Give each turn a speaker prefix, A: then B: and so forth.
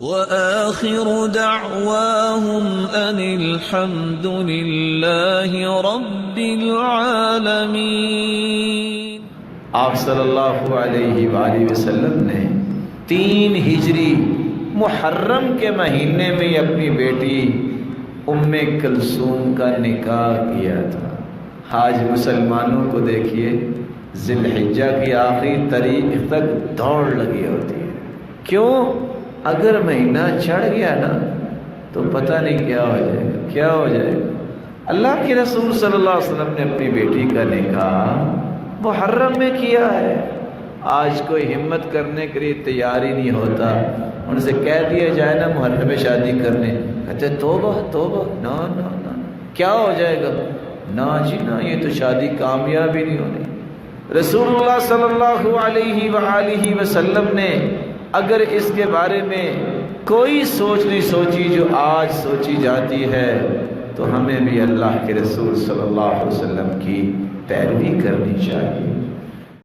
A: وآخر دعواهم أن الحمد لله رب العالمين۔
B: آپ صلی اللہ علیہ وآلہ وسلم نے 3 ہجری محرم کے مہینے میں اپنی بیٹی ام کلثوم کا نکاح کیا تھا۔ آج مسلمانوں کو دیکھیے ذی الحجہ کی آخری تاریخ تک دوڑ لگی ہوتی ہے۔ کیوں؟ اگر مہینہ چڑھ گیا نا تو پتہ نہیں کیا ہو جائے گا، کیا ہو جائے گا۔ اللہ کے رسول صلی اللہ علیہ وسلم نے اپنی بیٹی کا نکاح محرم میں کیا ہے۔ آج کوئی ہمت کرنے کے لیے تیار ہی نہیں ہوتا، ان سے کہہ دیا جائے نا محرم میں شادی کرنے، کہتے توبہ توبہ، نا نا نا، کیا ہو جائے گا، نا جی نا، یہ تو شادی کامیاب ہی نہیں ہونی۔ رسول اللہ صلی اللہ علیہ وآلہ وسلم نے اگر اس کے بارے میں کوئی سوچ نہیں سوچی جو آج سوچی جاتی ہے، تو ہمیں بھی اللہ کے رسول صلی اللہ علیہ وسلم کی پیروی کرنی چاہیے۔